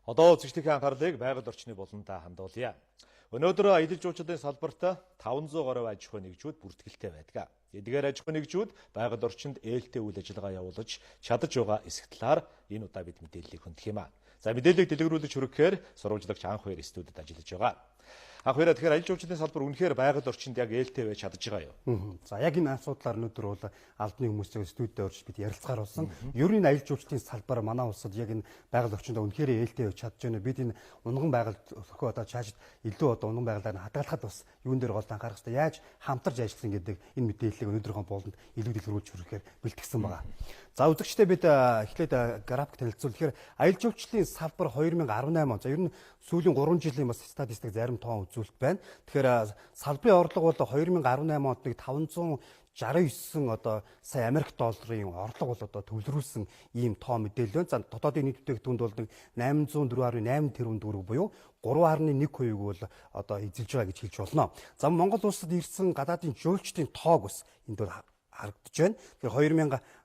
Одоо үзэгчдийн анхаарлыг байгаль орчны болондоо хандуулъя. Өнөөдөр аялал жуулчлалын салбарт 500 гаруй аж ахуй нэгжүүд бүртгэлтэй байдаг. Эдгээр аж ахуй нэгжүүд байгаль орчинд ээлтэй үйл ажиллагаа явуулж чадаж байгаа эсэх талаар энэ удаа бид мэдээллийг хөндөх юм. За мэдээллийг дэлгэрүүлж хүргэхээр сурвалжлагч анх хоёр студид ажиллаж байгаа. Анх хоёроо тэгэхээр аялал жуулчлалын салбар үнэхээр байгаль орчинд яг ээлтэй байж чадаж байгаа юу? За яг энэ асуудлаар өнөөдөр бол албаны хүмүүстэй студид орж бид ярилцгаар болсон. Ер нь аялал жуулчлалын салбар манай улсад яг энэ байгаль орчинд үнэхээр ээлтэй байж чадж байна. Бид энэ унган байгаль өхөө одоо чаашид илүү одоо унган байгалаар хадгалахад бас юун дээр гол анхаарах хэрэгтэй. Яаж хамтарч ажилласан гэдэг энэ мэдээллийг өнөөдрийнхөө болонд илүү дэлгэрүүлж хүрэхээр бэлтгэсэн байгаа. За үзэгчдээ бид эхлээд график танилцуулъя. Аялал жуулчлалын салбар 2018 он. За ер нь сүүлийн 3 жилийн бас статистик зарим тоон үзүүлэлт байна. Тэгэхээр салбарын орлого бол 2018 онд нэг 569 одоо сая Америк долларын орлого бол одоо төвлөрүүлсэн ийм тоо мэдээлэл байна. За дотоодын нийт бүтээгдэхүүнд бол нэг 804.8 тэрбум төгрөг буюу 3.1% бол одоо эзэлж байгаа гэж хэлж болно. За Монгол улсад ирсэн гадаадын жуулчдын тоог бас энд бол харагдаж байна. Тэгэхээр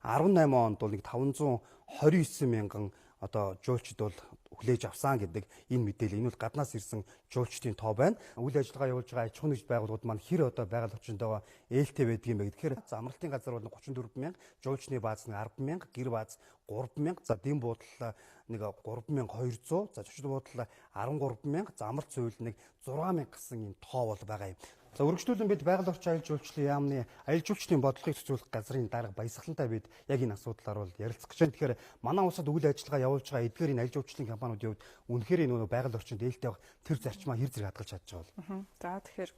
2018 онд бол нэг 529 мянган одоо жуулчд бол хүлээж авсан гэдэг энэ мэдээлэл. Энэ бол гаднаас ирсэн жуулчдын тоо байна. Үйл ажиллагаа явуулж байгаа аж ахуй нэгж байгууллагууд маань хэр одоо байгаль орчинд байгаа ээлтэй байдаг юм бэ гэхээр амралтын газар бол 34 мянга, жуулчны бааз нэг 10 мянга, гэр бааз 3 мянга, за дэм буудлаа нэг 3200, за зочид буудлаа 13 мянга, за амралт суйль нэг 6 мянга гэсэн энэ тоо бол байгаа юм. За үргэлжлүүлэн бид байгаль орчин аялал жуулчлалын яамны аялал жуулчлалын бодлогыг цуцруулах газрын дарга баясгалантай бид яг энэ асуудлаар бол ярилцах гэж байна. Тэгэхээр манай улсад үйл ажиллагаа явуулж байгаа эдгээр энэ аялал жуулчлалын компаниудын хувьд үнэхээр энэ байгаль орчинд ээлтэй байх тэр зарчмаа хэр зэрэг хадгалж чадж байгаа бол. За тэгэхээр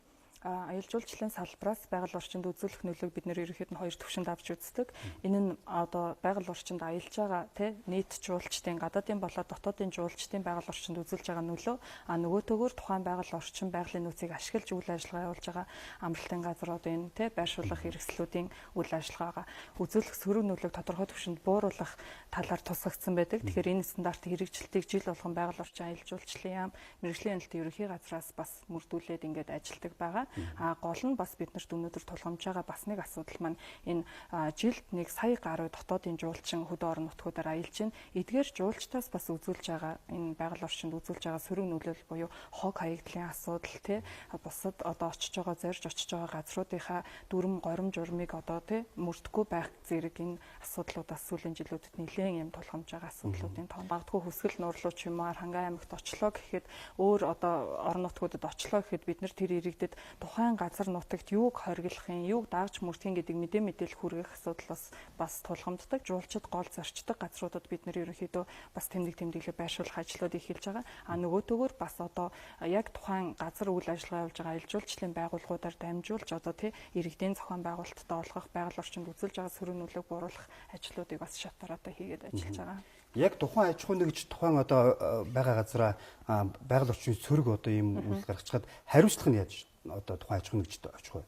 аялал жуулчлалын салбараас байгаль орчинд үзүүлэх нөлөөг бид нэр ерөнхийд нь хоёр түвшинд авч үздэг. Энэ нь одоо байгаль орчинд аялж байгаа нийт жуулчдын гадаадын болоод дотоодын жуулчдын байгаль орчинд үзүүлж байгаа нөлөө нөгөөтэйгөр тухайн байгаль орчин байгалийн нөөцийг ашиглаж үйл ажиллагаа явуулж байгаа амралтын газруудын байршуулах хэрэгслүүдийн үйл ажиллагаагаа үзүүлэх сөрөг нөлөөг тодорхой түвшинд бууруулах талаар тусгагдсан байдаг. Тэгэхээр энэ стандартын хэрэгжилтийг жил болгон байгаль орчин аялал жуулчлалын яам мэргэжлийн хяналтын ерөнхий газраас бас мөрдүүлээд ингээд ажилтдаг байгаа. Гол нь бас бид нарт өнөөдөр тулгамж байгаа бас нэг асуудал маань энэ жилд нэг сая гаруй дотоодын жуулчин хөдөө орон нутгуудаар аялж байна. Эдгээр жуулчдаас бас үзүүлж байгаа энэ байгаль орчинд үзүүлж байгаа сөрөг нөлөөлөл буюу хог хаягдлын асуудал бусад одоо очиж байгаа зорж очиж байгаа газруудынхаа дүрм горим журмыг одоо мөрдөхгүй байх зэрэг энэ асуудлуудаас сүүлийн жилүүдэд нэлээд юм тулгамж байгаа асуудлуудын тоо. Магадгүй хүсгэл нуурлуу ч юм уу Хангай аймагт очлоо гэхэд өөр одоо орон нутгуудад очлоо гэхэд бид нар тэр иргэдэд тухайн газар нутагт юуг хориглохын, юуг дааж мөрдхийн гэдэг мэдээлэл хүргэх асуудал бас тулгамддаг. Жуулчид гол зарчдаг газруудад бид нэр ерөнхийдөө бас тэмдэглэлээ байршуулах ажлуудыг эхэлж байгаа. Нөгөөдөөгөр бас одоо яг тухайн газар үйл ажиллагаа явуулж байгаа аялал жуулчлалын байгууллагуудаар дамжуулж одоо иргэдийн зохион байгуулалтад олгох, байгаль орчинд үзүүлж байгаа сөрөг нөлөөг бууруулах ажлуудыг бас шатараатай хийгээд ажиллаж байгаа. Яг тухайн аж ахуй нэгж тухайн одоо байгаа газараа байгаль орчны сөрөг одоо ийм үйл гаргацгаад хариуцлах нь яаж одоо тухайн аж ахуй нэгжид очих вэ?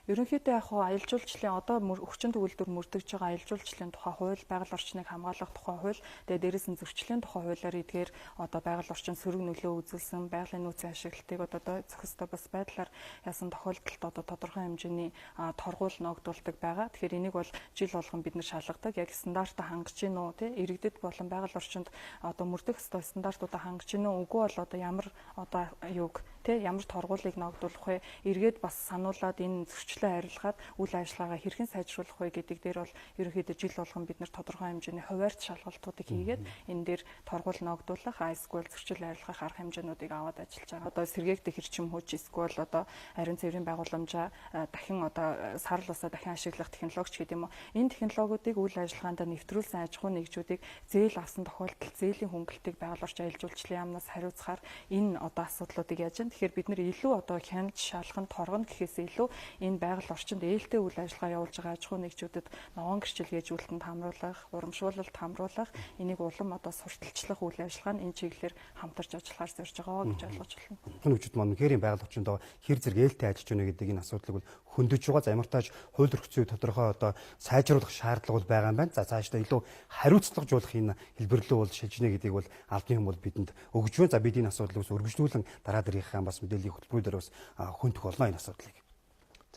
Ерөнхийдөө яг аялал жуулчлалын одоо өвчин төгөлдөр мөрдөгж байгаа аялал жуулчлалын тухай хууль, байгаль орчныг хамгаалах тухай хууль, тэгээд дээрээс нь зөрчлийн тухай хуулиар эдгээр одоо байгаль орчин сөрөг нөлөө үзүүлсэн байгалийн нөөцийн ашиглалтыг одоо зохистой бас байдлаар яасан тохиолдолд одоо тодорхой хэмжээний торгуул ногдуулдаг байгаа. Тэгэхээр энийг бол жил болгон бид нар шалгадаг. Яг стандартаа хангаж гин үү иргэдэд болон байгаль орчинд одоо мөрдөх ёстой стандартуудаа хангаж гин үү үгүй бол одоо ямар одоо юуг ямар торгуулийг ногдуулах вэ? Эргээд бас сануулад энэ зөрчлөө арилгаад үйл ажиллагаагаа хэрхэн сайжруулах вэ гэдэг дээр бол ерөнхийдөө жил болгон бид нар тодорхой хэмжээний хуваарьт шалгалтуудыг хийгээд энэ дээр торгуул ногдуулах, эсвэл зөрчил арилгах арга хэмжээнүүдийг аваад ажиллаж байгаа. Одоо сэргээгдэх хэрчим хүч эсвэл одоо ариун цэврийн байгууламжаа дахин одоо сарал усаа дахин ашиглах технологич гэдэг юм уу. Энэ технологиудыг үйл ажиллагаанд нэвтрүүлсэн аж ахуй нэгжүүдийг зээл авсан тохиолдолд зээлийн хөнгөлөлтийг байгаль орчин аялал жуулчлалын яамнаас хариуцахаар энэ одоо асуудлуудыг яаж вэ? Тэгэхээр бид нар илүү одоо хянаж шалган торгоно гэхээс илүү энэ байгаль орчинд ээлтэй үйл ажиллагаа явуулж байгаа аж ахуй нэгжүүдэд ногоон гэрчилгээжүүлэлтэнд хамруулах, урамшуулалт хамруулах, энийг улам одоо сурталчлах үйл ажиллагаа нь энэ чиглэлээр хамтарч ажиллахаар зорж байгаа гэж ойлгож байна. Нэгжүүд маань үнэхээр байгаль орчинд хэр зэрэг ээлтэй ажиллаж байна гэдэг энэ асуудлыг бол хөндөж байгаа. За ямар тааж хууль эрх зүйг тодорхой одоо сайжруулах шаардлага бол байгаа юм байна. За цаашдаа илүү хариуцлагажуулах энэ хэлбэрлэлөө бол шилжнэ гэдгийг бол албаны хүмүүс бол бидэнд өгж байна. За бид энэ асуудлыг өргөжлүүлэн дараа дараагийнхаа бас мэдээллийн хөтөлбөрүүдээр бас хөндөх болно энэ асуудлыг.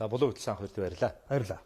За болов уу, сайн баярлалаа. Баярлалаа.